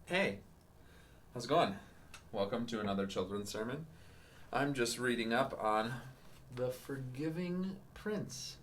Hey, how's it going? Welcome to another children's sermon. I'm just reading up on the Forgiving Prince.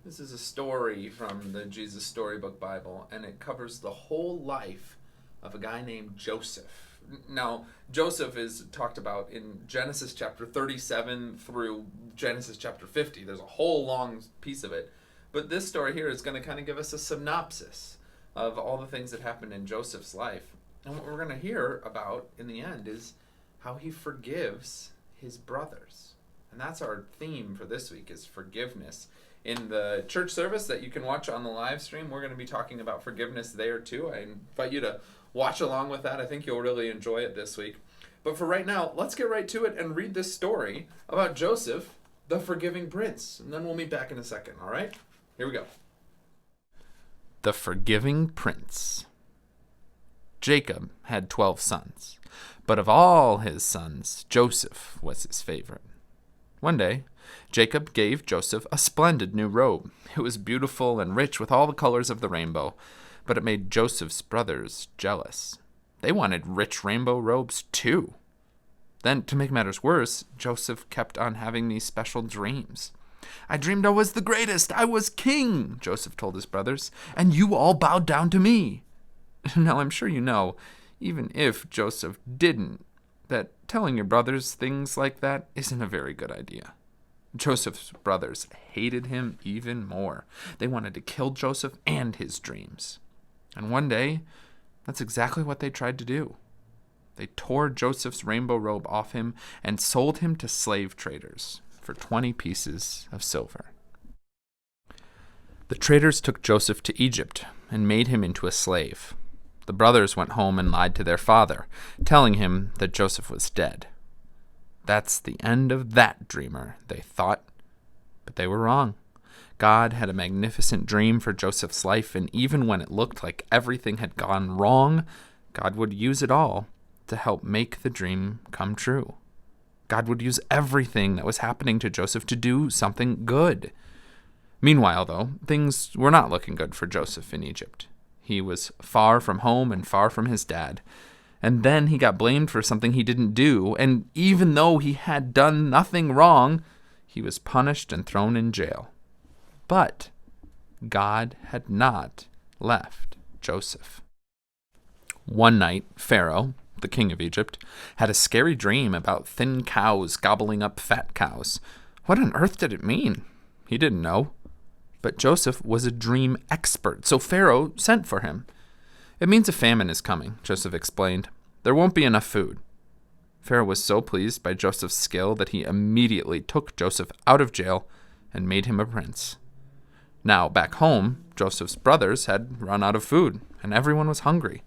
This is a story from the Jesus Storybook Bible, and it covers the whole life of a guy named Joseph. Now, Joseph is talked about in Genesis chapter 37 through Genesis chapter 50. There's a whole long piece of it. But this story here is going to kind of give us a synopsis of all the things that happened in Joseph's life. And what we're going to hear about in the end is how he forgives his brothers. And that's our theme for this week, is forgiveness. In the church service that you can watch on the live stream, we're going to be talking about forgiveness there too. I invite you to watch along with that. I think you'll really enjoy it this week. But for right now, let's get right to it and read this story about Joseph, the forgiving prince. And then we'll meet back in a second, all right? Here we go. The Forgiving Prince. Jacob had 12 sons, but of all his sons, Joseph was his favorite. One day, Jacob gave Joseph a splendid new robe. It was beautiful and rich with all the colors of the rainbow, but it made Joseph's brothers jealous. They wanted rich rainbow robes too. Then, to make matters worse, Joseph kept on having these special dreams. "I dreamed I was the greatest. I was king," Joseph told his brothers, "and you all bowed down to me." Now, I'm sure you know, even if Joseph didn't, that telling your brothers things like that isn't a very good idea. Joseph's brothers hated him even more. They wanted to kill Joseph and his dreams. And one day, that's exactly what they tried to do. They tore Joseph's rainbow robe off him and sold him to slave traders for 20 pieces of silver. The traders took Joseph to Egypt and made him into a slave. The brothers went home and lied to their father, telling him that Joseph was dead. That's the end of that dreamer, they thought. But they were wrong. God had a magnificent dream for Joseph's life, and even when it looked like everything had gone wrong, God would use it all to help make the dream come true. God would use everything that was happening to Joseph to do something good. Meanwhile, though, things were not looking good for Joseph in Egypt. He was far from home and far from his dad. And then he got blamed for something he didn't do, and even though he had done nothing wrong, he was punished and thrown in jail. But God had not left Joseph. One night, Pharaoh, the king of Egypt, had a scary dream about thin cows gobbling up fat cows. What on earth did it mean? He didn't know. But Joseph was a dream expert, so Pharaoh sent for him. "It means a famine is coming," Joseph explained. "There won't be enough food." Pharaoh was so pleased by Joseph's skill that he immediately took Joseph out of jail and made him a prince. Now, back home, Joseph's brothers had run out of food, and everyone was hungry.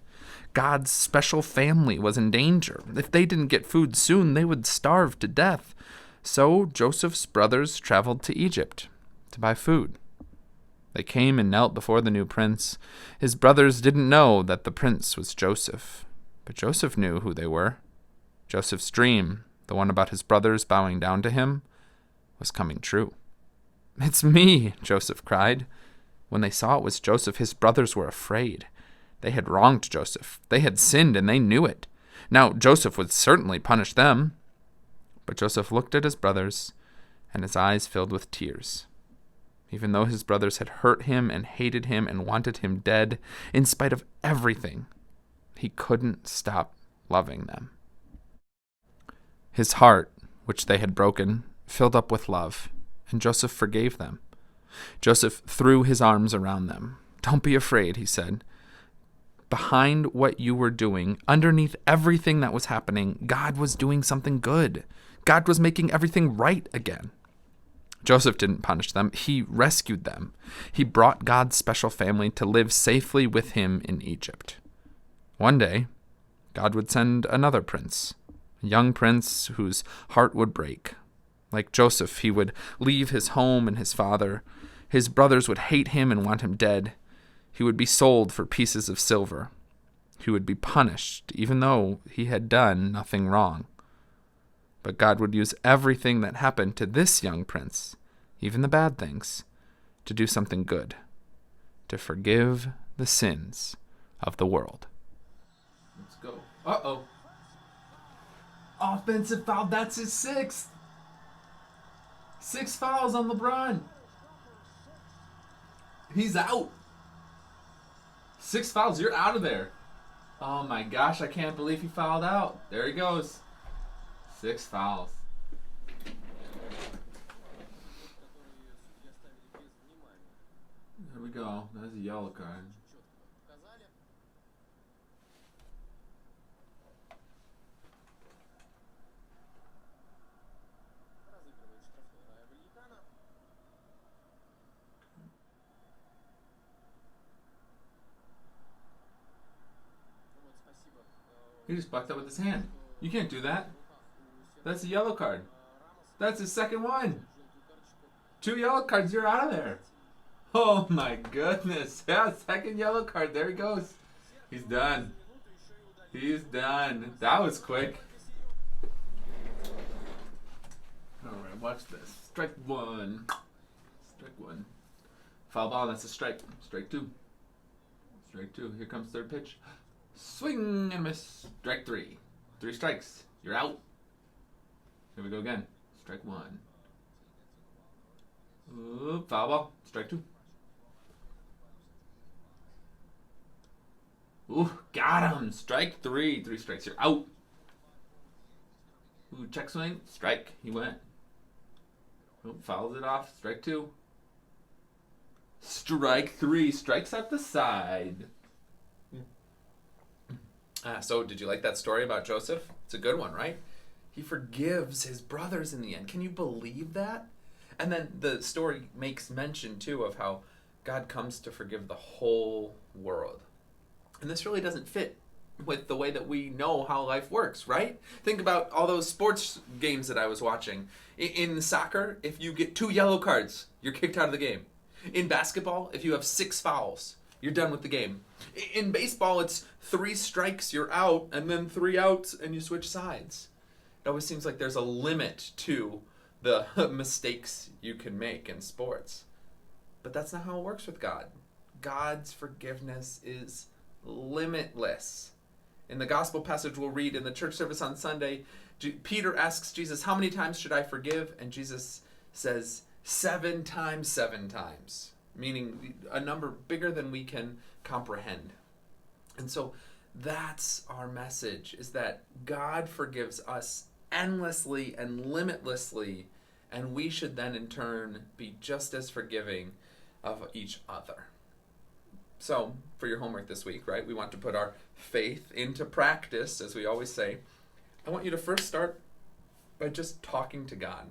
God's special family was in danger. If they didn't get food soon, they would starve to death. So Joseph's brothers traveled to Egypt to buy food. They came and knelt before the new prince. His brothers didn't know that the prince was Joseph, but Joseph knew who they were. Joseph's dream, the one about his brothers bowing down to him, was coming true. "It's me," Joseph cried. When they saw it was Joseph, his brothers were afraid. They had wronged Joseph. They had sinned, and they knew it. Now, Joseph would certainly punish them. But Joseph looked at his brothers, and his eyes filled with tears. Even though his brothers had hurt him and hated him and wanted him dead, in spite of everything, he couldn't stop loving them. His heart, which they had broken, filled up with love, and Joseph forgave them. Joseph threw his arms around them. "Don't be afraid," he said. "Behind what you were doing, underneath everything that was happening, God was doing something good. God was making everything right again." Joseph didn't punish them. He rescued them. He brought God's special family to live safely with him in Egypt. One day, God would send another prince, a young prince whose heart would break. Like Joseph, he would leave his home and his father. His brothers would hate him and want him dead. He would be sold for pieces of silver. He would be punished, even though he had done nothing wrong. But God would use everything that happened to this young prince, even the bad things, to do something good, to forgive the sins of the world. Uh-oh. Offensive foul. That's his sixth. 6 fouls on LeBron. He's out. 6 fouls. You're out of there. Oh my gosh, I can't believe he fouled out. There he goes. 6 fouls. There we go. That's a yellow card. He just bucked up with his hand. You can't do that. That's a yellow card. That's his second one. 2 yellow cards, you're out of there. Oh my goodness. Yeah, second yellow card. There he goes. He's done. He's done. That was quick. Alright, watch this. Strike 1. Strike 1. Foul ball, that's a strike. Strike 2. Strike 2. Here comes third pitch. Swing and miss. Strike 3. 3 strikes. You're out. Here we go again. Strike 1. Ooh, foul ball. Strike 2. Ooh, got him. Strike 3. 3 strikes. You're out. Ooh, check swing. Strike. He went. Ooh, fouls it off. Strike 2. Strike 3. Strikes at the side. So did you like that story about Joseph? It's a good one, right? He forgives his brothers in the end. Can you believe that? And then the story makes mention, too, of how God comes to forgive the whole world. And this really doesn't fit with the way that we know how life works, right? Think about all those sports games that I was watching. In soccer, if you get 2 yellow cards, you're kicked out of the game. In basketball, if you have 6 fouls, you're done with the game. In baseball, it's 3 strikes, you're out, and then 3 outs, and you switch sides. It always seems like there's a limit to the mistakes you can make in sports. But that's not how it works with God. God's forgiveness is limitless. In the gospel passage we'll read in the church service on Sunday, Peter asks Jesus, how many times should I forgive? And Jesus says, 7 times 7 times. Meaning a number bigger than we can comprehend. And so that's our message, is that God forgives us endlessly and limitlessly, and we should then in turn be just as forgiving of each other. So, for your homework this week, right, we want to put our faith into practice, as we always say. I want you to first start by just talking to God.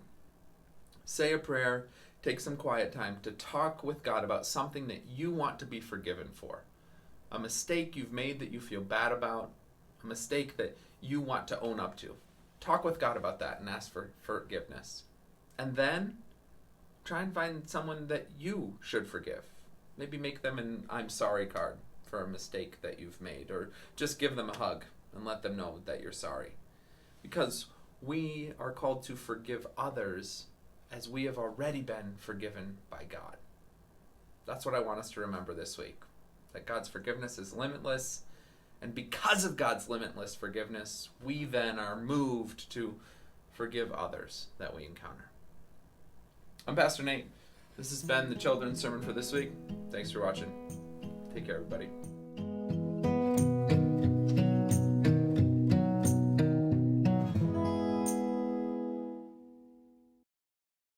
Say a prayer. Take some quiet time to talk with God about something that you want to be forgiven for. A mistake you've made that you feel bad about. A mistake that you want to own up to. Talk with God about that and ask for forgiveness. And then try and find someone that you should forgive. Maybe make them an I'm sorry card for a mistake that you've made. Or just give them a hug and let them know that you're sorry. Because we are called to forgive others as we have already been forgiven by God. That's what I want us to remember this week. That God's forgiveness is limitless, and because of God's limitless forgiveness, we then are moved to forgive others that we encounter. I'm Pastor Nate. This has been the Children's Sermon for this week. Thanks for watching. Take care, everybody.